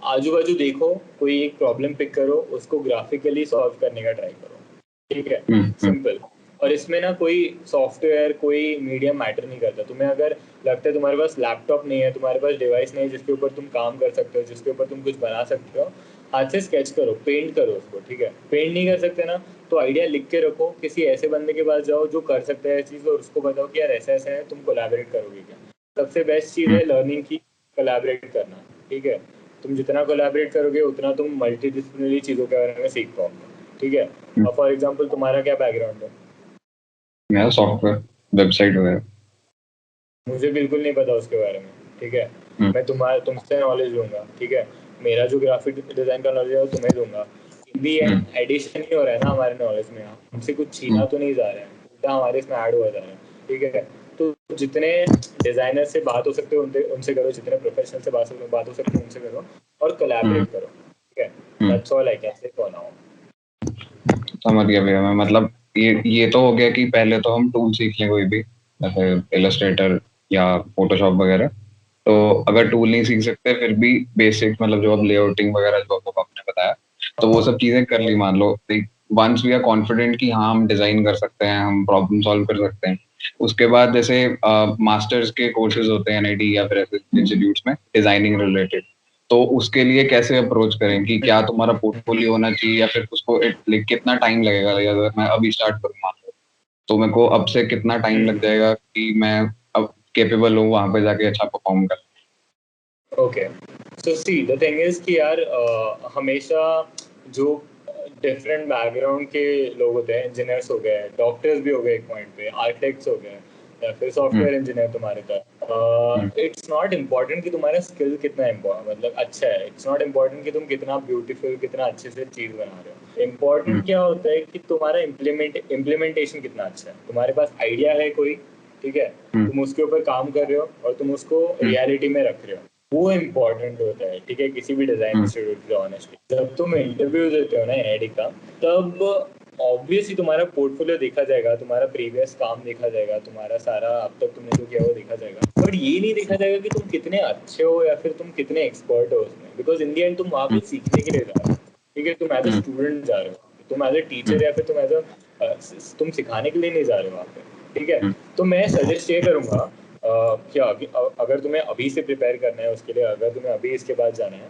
आजू बाजू देखो, कोई एक प्रॉब्लम पिक करो, उसको ग्राफिकली सॉल्व करने का ट्राई करो, ठीक है, सिंपल। और इसमें ना कोई सॉफ्टवेयर, कोई मीडियम मैटर नहीं करता। तुम्हें अगर लगता है तुम्हारे पास लैपटॉप नहीं है, तुम्हारे पास डिवाइस नहीं है जिसके ऊपर तुम काम कर सकते हो, जिसके ऊपर तुम कुछ बना सकते हो, हाथ से स्केच करो, पेंट करो उसको, ठीक है। पेंट नहीं कर सकते ना, तो आइडिया लिख के रखो, किसी ऐसे बंदे के पास जाओ जो कर सकता है इस चीज़, और उसको बताओ कि यार ऐसा ऐसा है, तुम कोलैबोरेट करोगे क्या। सबसे बेस्ट चीज़ है लर्निंग की, कोलैबोरेट करना, ठीक है। तुम जितना कोलैबोरेट करोगे उतना तुम मल्टीडिसिप्लिनरी चीज़ों के बारे में सीख पाओगे, ठीक है। और फॉर एग्जाम्पल तुम्हारा क्या बैकग्राउंड है? मेरा सॉफ्टवेयर, वेबसाइट वगैरह। मुझे बिल्कुल नहीं पता उसके बारे में, ठीक है। मैं तुमसे नॉलेज लूंगा, ठीक है। मेरा जो ग्राफिक डिजाइन का नॉलेज है वो तुम्हें दूंगा। भी एडिशन ही हो रहा है ना हमारे नॉलेज में, हमसे कुछ छीना तो नहीं जा रहा है, उल्टा हमारे इसमें ऐड हुआ जा रहा है, ठीक है। तो जितने डिजाइनर से बात हो सकते हो उनसे उनसे करो, जितने प्रोफेशनल से बात हो सकते हो उनसे करो, और कोलैबोरेट करो, ठीक है। That's all I can say for now. समझ गया भैया मैं, मतलब ये तो हो गया कि पहले तो हम टूल सीख लें कोई भी, जैसे इलस्ट्रेटर या फोटोशॉप वगैरह। तो अगर टूल नहीं सीख सकते फिर भी बेसिक, मतलब जो अब लेआउटिंग वगैरह जो आपने बताया, तो वो सब चीजें कर ली, मान लो वंस वी आर कॉन्फिडेंट कि हाँ हम डिजाइन कर सकते हैं, हम प्रॉब्लम सॉल्व कर सकते हैं, उसके बाद जैसे मास्टर्स के कोर्सेज होते हैं एनआईटी या फिर ऐसे इंस्टीट्यूट्स में डिजाइनिंग रिलेटेड, तो उसके लिए कैसे अप्रोच करें कि क्या तुम्हारा पोर्टफोलियो होना चाहिए या फिर उसको कितना टाइम लगेगा, या अगर मैं अभी स्टार्ट करूँ मान लो, तो मेरे को अब से कितना टाइम लग जाएगा कि मैं अब कैपेबल हूँ वहां पे जाके अच्छा परफॉर्म कर। Okay, so see the thing is कि यार हमेशा जो डिफरेंट बैकग्राउंड के लोग होते हैं, इंजीनियर्स हो गए, डॉक्टर्स भी हो गए एक पॉइंट पे, आर्किटेक्ट्स हो गए, या फिर सॉफ्टवेयर इंजीनियर तुम्हारे का, इट्स नॉट इम्पोर्टेंट कि तुम्हारा स्किल कितना मतलब अच्छा है, इट्स नॉट इम्पोर्टेंट कि तुम कितना ब्यूटीफुल, कितना अच्छे से चीज़ बना रहे हो। इम्पोर्टेंट क्या होता है कि तुम्हारा इम्प्लीमेंटेशन कितना अच्छा है, तुम्हारे पास आइडिया है कोई, ठीक है, तुम उसके ऊपर काम कर रहे हो और तुम उसको रियलिटी में रख रहे हो, वो इम्पोर्टेंट होता है, ठीक है, किसी भी डिजाइन इंस्टीट्यूट के। ऑनेस्टली जब तुम इंटरव्यू देते हो ना एनआईटी का, तब ऑब्वियसली तुम्हारा पोर्टफोलियो देखा जाएगा, तुम्हारा प्रीवियस काम देखा जाएगा, तुम्हारा सारा अब तक तुमने जो किया वो देखा जाएगा, बट ये नहीं देखा जाएगा कि तुम कितने अच्छे हो या फिर तुम कितने एक्सपर्ट हो उसमें, बिकॉज इन दी एंड तुम वहाँ पे सीखने के लिए जा रहे हो, ठीक है। तुम एज ए स्टूडेंट जा रहे हो, तुम एज ए टीचर या फिर तुम एज तुम सिखाने के लिए नहीं जा रहे हो वहाँ पे, ठीक है। तो मैं सजेस्ट ये करूँगा कि अगर तुम्हें अभी से प्रिपेयर करना है उसके लिए, अगर तुम्हें अभी इसके बाद जाना है,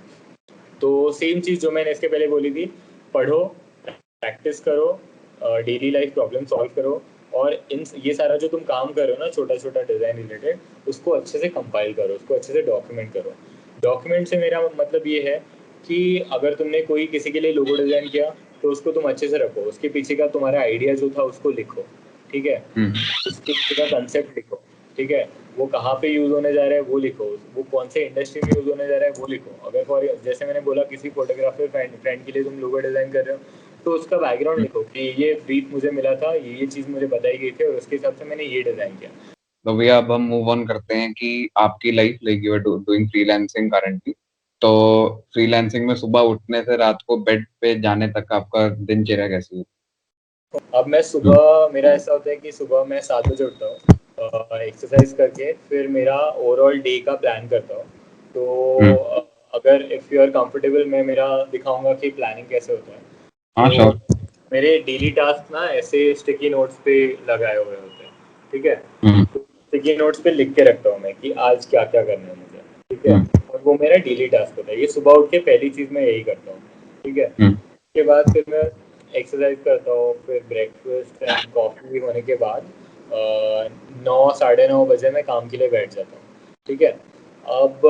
तो सेम चीज़ जो मैंने इसके पहले बोली थी, पढ़ो, प्रैक्टिस करो, डेली लाइफ प्रॉब्लम सॉल्व करो, और इन ये सारा जो तुम काम कर रहे हो ना छोटा छोटा डिज़ाइन रिलेटेड, उसको अच्छे से कंपाइल करो, उसको अच्छे से डॉक्यूमेंट करो। डॉक्यूमेंट से मेरा मतलब ये है कि अगर तुमने कोई किसी के लिए लोगो डिज़ाइन किया, तो उसको तुम अच्छे से रखो, उसके पीछे का तुम्हारा आइडिया जो था उसको लिखो, ठीक है, उसके पीछे का कंसेप्ट लिखो, ठीक है, वो कहाँ पे यूज़ होने जा रहा है वो लिखो, वो कौन से इंडस्ट्री में यूज़ होने जा रहा है वो लिखो। अगर फॉर जैसे मैंने बोला किसी फोटोग्राफर फ्रेंड के लिए तुम लोगो डिज़ाइन कर रहे हो, तो उसका बैकग्राउंड लिखो कि ये ब्रीफ मुझे मिला था, ये चीज़ मुझे बताई गई थी और उसके हिसाब से मैंने ये डिज़ाइन किया। तो भैया अब हम मूव ऑन करते हैं कि आपकी life, like you are doing freelancing currently, तो फ्रीलांसिंग में सुबह उठने से रात को बेड पे जाने तक आपका दिनचर्या कैसी है? अब मैं सुबह, मेरा ऐसा होता है कि सुबह मैं 7 बजे उठता हूँ, एक्सरसाइज करके फिर मेरा ओवरऑल डे का प्लान करता हूँ। तो अगर इफ़ यू आर कंफर्टेबल, मैं मेरा दिखाऊंगा कि प्लानिंग कैसे होता है। हाँ तो श्योर। मेरे डेली टास्क ना ऐसे स्टिकी नोट्स पे लगाए हुए होते हैं, ठीक है। तो स्टिकी नोट्स पे लिख के रखता हूँ मैं कि आज क्या क्या करना है मुझे, ठीक है, और वो मेरा डेली टास्क होता है। ये सुबह उठ के पहली चीज़ मैं यही करता हूँ, ठीक है। उसके बाद फिर मैं एक्सरसाइज करता हूँ, फिर ब्रेकफास्ट एंड कॉफ़ी होने के बाद 9 साढ़े 9 बजे मैं काम के लिए बैठ जाता हूँ, ठीक है। अब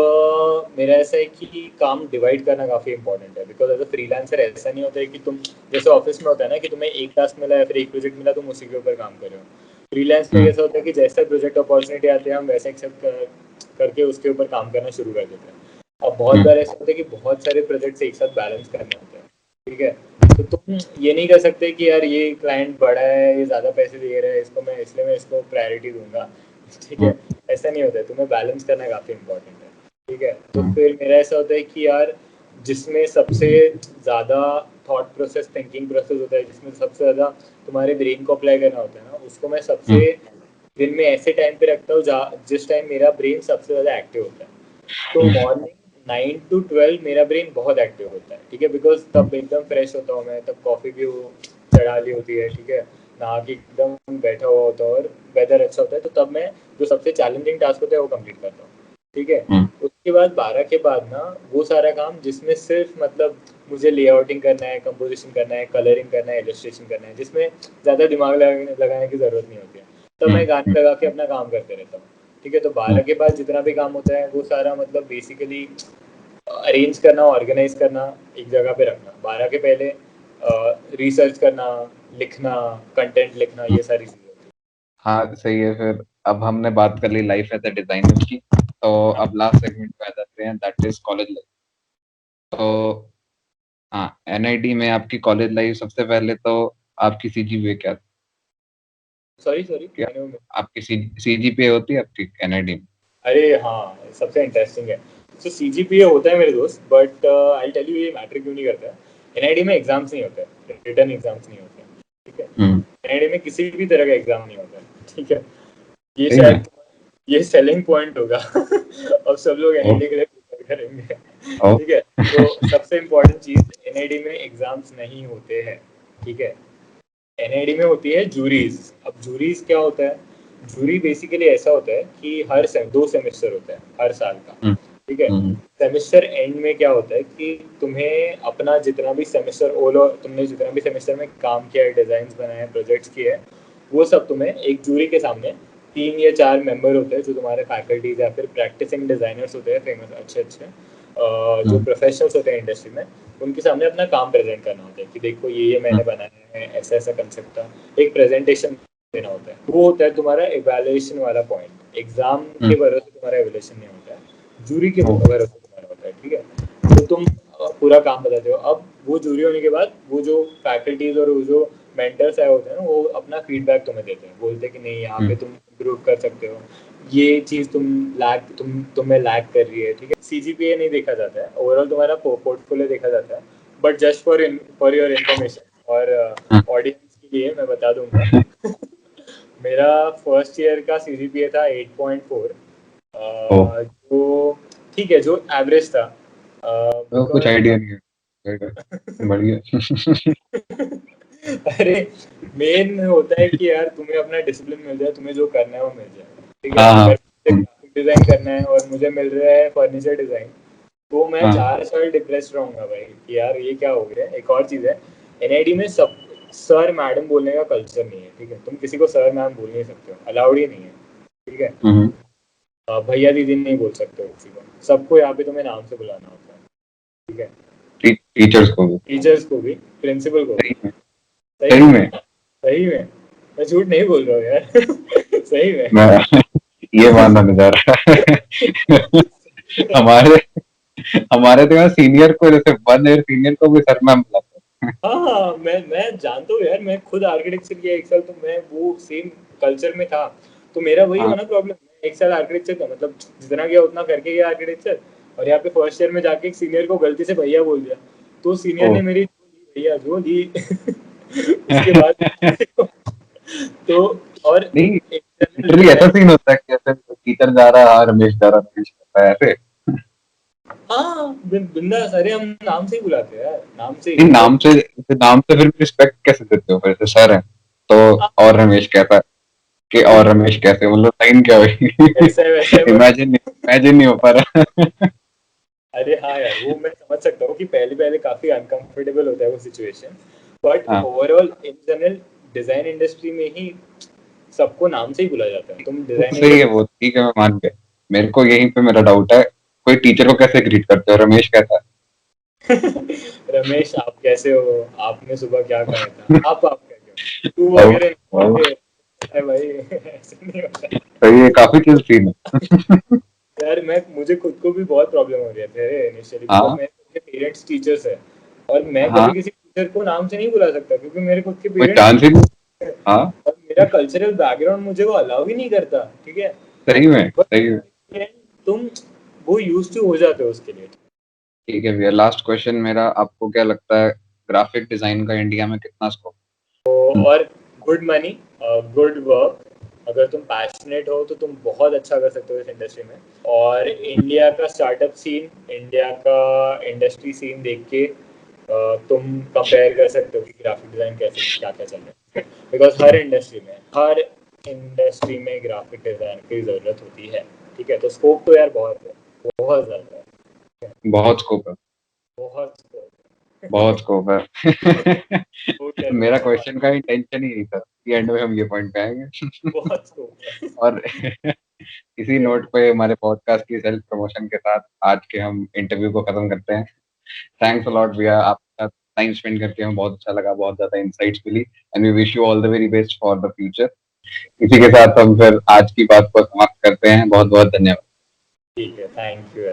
मेरा ऐसा है कि काम डिवाइड करना काफ़ी इंपॉर्टेंट है, बिकॉज एज अ फ्रीलांसर ऐसा नहीं होता है कि तुम जैसे ऑफिस में होता है ना कि तुम्हें एक टास्क मिला या फिर एक प्रोजेक्ट मिला, तुम उसी के ऊपर काम कर रहे हो। फ्रीलांस में हम्म ऐसा होता है कि जैसा प्रोजेक्ट अपॉर्चुनिटी आती है हम वैसे एक्सेप्ट करके उसके ऊपर काम करना शुरू कर देते हैं। अब बहुत हम्म बार ऐसा होता है कि बहुत सारे प्रोजेक्ट्स एक साथ बैलेंस करने होते हैं, ठीक है। तो तुम ये नहीं कर सकते कि यार ये क्लाइंट बड़ा है, ये ज़्यादा पैसे दे रहा है, इसको मैं इसलिए मैं इसको प्रायोरिटी दूंगा, ठीक है। हम्म ऐसा नहीं होता है, तुम्हें बैलेंस करना काफ़ी इंपॉर्टेंट है, ठीक है। तो हम्म फिर मेरा ऐसा होता है कि यार जिसमें सबसे ज़्यादा थॉट प्रोसेस, थिंकिंग प्रोसेस होता है, जिसमें सबसे ज़्यादा तुम्हारे ब्रेन को अप्लाई करना होता है ना, उसको मैं सबसे हम्म दिन में ऐसे टाइम पे रखता हूँ जहाँ जिस टाइम मेरा ब्रेन सबसे ज़्यादा एक्टिव होता है। तो मॉर्निंग 9 to 12 मेरा ब्रेन बहुत एक्टिव होता है, ठीक है, बिकॉज तब एकदम फ्रेश होता हूँ मैं, तब कॉफ़ी भी चढ़ा ली होती है, ठीक है, नहा के एकदम बैठा हुआ होता है और वेदर अच्छा होता है, तो तब मैं जो सबसे चैलेंजिंग टास्क होता है वो कंप्लीट करता हूँ, ठीक है। हम्म उसके बाद 12 के बाद ना वो सारा काम जिसमें सिर्फ मतलब मुझे लेआउटिंग करना है, कंपोजिशन करना है, कलरिंग करना है, इलस्ट्रेशन करना है, जिसमें ज़्यादा दिमाग लगाने की ज़रूरत नहीं होती है, तब मैं गाने लगा के अपना काम करते रहता हूँ, ठीक है। तो 12 के बाद जितना भी काम होता है वो सारा मतलब बेसिकली अरेंज करना, ऑर्गेनाइज करना, एक जगह पे रखना। 12 के पहले रिसर्च करना, लिखना, कंटेंट लिखना, हम्म। ये सारी चीज़ें होती हाँ सही है। फिर अब हमने बात कर ली लाइफ एज अ डिजाइनर की, तो हैं। अब लास्ट सेगमेंट पे आ जाते हैं, दैट इज कॉलेज लाइफ। तो हाँ, एनआईटी में आपकी कॉलेज लाइफ, सबसे पहले तो आपकी सीजीपीए क्या सॉरी सॉरी, क्या मैंने आपकी सीजीपीए होती है आपकी एनआईटी में? अरे हाँ, सबसे इंटरेस्टिंग है। सो सीजीपीए होता है मेरे दोस्त, बट आई टेल यू ये मैटर क्यों नहीं करता है। एनआईडी में एग्जाम्स नहीं होते, रिटर्न एग्जाम्स नहीं होते, ठीक है। हम्म एनआईडी में किसी भी तरह का एग्जाम नहीं होता है, ठीक है। ये सही में? शायद ये सेलिंग पॉइंट होगा। अब सब लोग ओ एनआईडी के लिए प्रिपेयर करेंगे, ओ ठीक है। तो सबसे इम्पोर्टेंट चीज, एनआईडी में एग्जाम्स नहीं होते हैं, ठीक है। एनआईडी में होती है जूरीज। अब जूरीज क्या होता है? जूरी बेसिकली ऐसा होता है कि 2 सेमेस्टर होता है हर साल का, हम्म ठीक है। हम्म सेमेस्टर एंड में क्या होता है कि तुम्हें अपना जितना भी सेमेस्टर ओलो तुमने जितना भी सेमेस्टर में काम किया है, डिजाइन बनाए, प्रोजेक्ट्स किए हैं, वो सब तुम्हें एक जूरी के सामने 3 या 4 मेंबर होते हैं जो तुम्हारे फैकल्टीज या फिर प्रैक्टिसिंग डिजाइनर्स होते हैं, फेमस अच्छे अच्छे जो हम्म प्रोफेशनल्स होते हैं इंडस्ट्री में, उनके सामने अपना काम प्रेजेंट करना होता है कि देखो ये मैंने बनाया है, ऐसा ऐसा कंसेप्ट था, एक प्रेजेंटेशन देना होता है। वो होता है तुम्हारा इवैल्यूएशन वाला पॉइंट। एग्जाम हम्म के भरोसे तुम्हारा इवैल्यूएशन नहीं होता है, जूरी के ओ भरोसे तुम्हारा होता है, ठीक है। तो तुम पूरा काम बताते हो। अब वो जूरी होने के बाद वो जो फैकल्टीज और वो जो मेंटर्स आए होते हैं ना, वो अपना फीडबैक तुम्हें देते हैं, बोलते हैं कि नहीं यहाँ पे हम्म तुम इम्प्रूव कर सकते हो, ये चीज़ तुम्हें लैग कर रही है, ठीक है। सीजीपीए नहीं देखा जाता है, ओवरऑल तुम्हारा पोर्टफोलियो देखा जाता है। But just for your information और हम्म, ऑडियंस के लिए मैं बता दूंगा। मेरा फर्स्ट ईयर का सीजीपीए था 8.4, ओ जो ठीक है, जो एवरेज था, तो कुछ बिकॉज आइडिया नहीं है, बढ़िया। अरे मेन होता है कि यार तुम्हें अपना डिसिप्लिन मिल जाए, तुम्हें जो करना है वो मिल जाए, ठीक है। हाँ हाँ अगर मुझे ग्राफिक डिजाइन करना है और मुझे मिल रहा है फर्नीचर डिजाइन, तो मैं हाँ 4 साल डिप्रेस रहूंगा भाई कि यार ये क्या हो गया। एक और चीज़ है, एनआईडी में सब सर मैडम बोलने का कल्चर नहीं है, ठीक है। तुम किसी को सर मैम बोल नहीं सकते हो, अलाउड ही नहीं है, ठीक है। हम्म भैया दीदी नहीं बोल सकते हो किसी को, सबको यहाँ पे तुम्हें नाम से बुलाना होता है, ठीक है। टीचर्स को भी? टीचर्स को भी, प्रिंसिपल को भी। सही में? सही सही में, में? सही में, मैं झूठ नहीं बोल रहा हूँ यार। सही में। मैं ये मानना नहीं जा रहा। हमारे हमारे तो यहाँ सीनियर को, जैसे 1 ईयर सीनियर को भी सर मैम बुलाते हैं। हाँ हाँ, मैं जानता हूँ यार, मैं खुद आर्किटेक्चर किया 1 साल, तो मैं वो सेम कल्चर में था। तो मेरा वही हाँ होना प्रॉब्लम, मैं 1 साल आर्किटेक्चर का मतलब जितना गया उतना करके गया आर्किटेक्चर, और यहाँ पे फर्स्ट ईयर में जाके एक सीनियर को गलती से भैया बोल दिया, तो सीनियर ओ ने मेरी जो ली भैया जो ली। उसके बाद तो और नहीं, इंटरनल लिटरली ऐसा डिजाइन। सीन होता है कि ऐसे टीचर जा रहा है, हाँ रमेश जा रहा है, रमेश जा रहा है ऐसे। हाँ बिंदास, अरे हम नाम से ही बुलाते हैं यार, नाम से ही नहीं, मतलब। नाम से फिर रिस्पेक्ट कैसे देते हो? फिर से सर है तो और रमेश कहता है कि और रमेश कैसे, मतलब लाइन क्या हुई? ऐसा है वैसा है बट इमेजिन नहीं हो पा रहा। अरे हाँ यार, वो मैं समझ सकता हूँ कि पहले पहले काफी अनकंफर्टेबल होता है वो सिचुएशन, बट हाँ overall in general design industry में ही सबको नाम से ही बुलाया जाता है, तुम वो डिजाइनर सही को है, वो ठीक है, मैं मान गया। मेरे को यहीं पे मेरा डाउट है, कोई टीचर को कैसे ग्रीट करते हो? रमेश कैसा है? रमेश आप कैसे हो, आपने सुबह क्या खाया था, आप क्या क्यों तू वाह, वगैरह वाह, है भाई। ऐसे नहीं होता तो ये काफी चिल सीन है। यार। मैं मुझे खुद को भी बहुत प्रॉब्लम हो रही है इनिशियली, बिकॉज हाँ मेरे पेरेंट्स टीचर्स है और मैं हाँ, कभी किसी टीचर को नाम से नहीं बुला सकता क्योंकि मेरे खुद के कोई पेरेंट्स चांस ही नहीं। हाँ, और मेरा कल्चरल बैकग्राउंड मुझे वो अलाउ ही नहीं करता, ठीक है। सही में, बट सही में। तुम वो यूज टू हो जाते हो उसके लिए। ठीक है भैया, लास्ट क्वेश्चन मेरा, आपको क्या लगता है ग्राफिक डिजाइन का इंडिया में कितना स्कोप? और गुड मनी, गुड वर्क, अगर तुम पैशनेट हो तो तुम बहुत अच्छा कर सकते हो इस इंडस्ट्री में। और इंडिया का स्टार्टअप सीन, इंडिया का इंडस्ट्री सीन देख के तुम कंपेयर कर सकते हो कि ग्राफिक डिजाइन कैसे क्या क्या चल रहा है। बिकॉज हर इंडस्ट्री में ग्राफिक डिजाइन की जरूरत होती है, ठीक है। तो स्कोप तो यार बहुत है, बहुत ज्यादा है, बहुत स्कोप है, बहुत स्कोप बहुत स्कोप है। है। तो मेरा क्वेश्चन का इंटेंशन ही नहीं था कि एंड में हम ये पॉइंट पे आएंगे। बहुत स्कोप है। और इसी नोट पे हमारे पॉडकास्ट की सेल्फ प्रमोशन के साथ आज के हम इंटरव्यू को खत्म करते हैं। थैंक्स अ लॉट भैया, आपके साथ टाइम स्पेंड करके हमें बहुत अच्छा लगा, बहुत ज्यादा इंसाइट्स मिली, and we wish you all the very best for the future. इसी के साथ हम फिर आज की बात को समाप्त करते हैं। बहुत बहुत धन्यवाद। ठीक है, थैंक यू।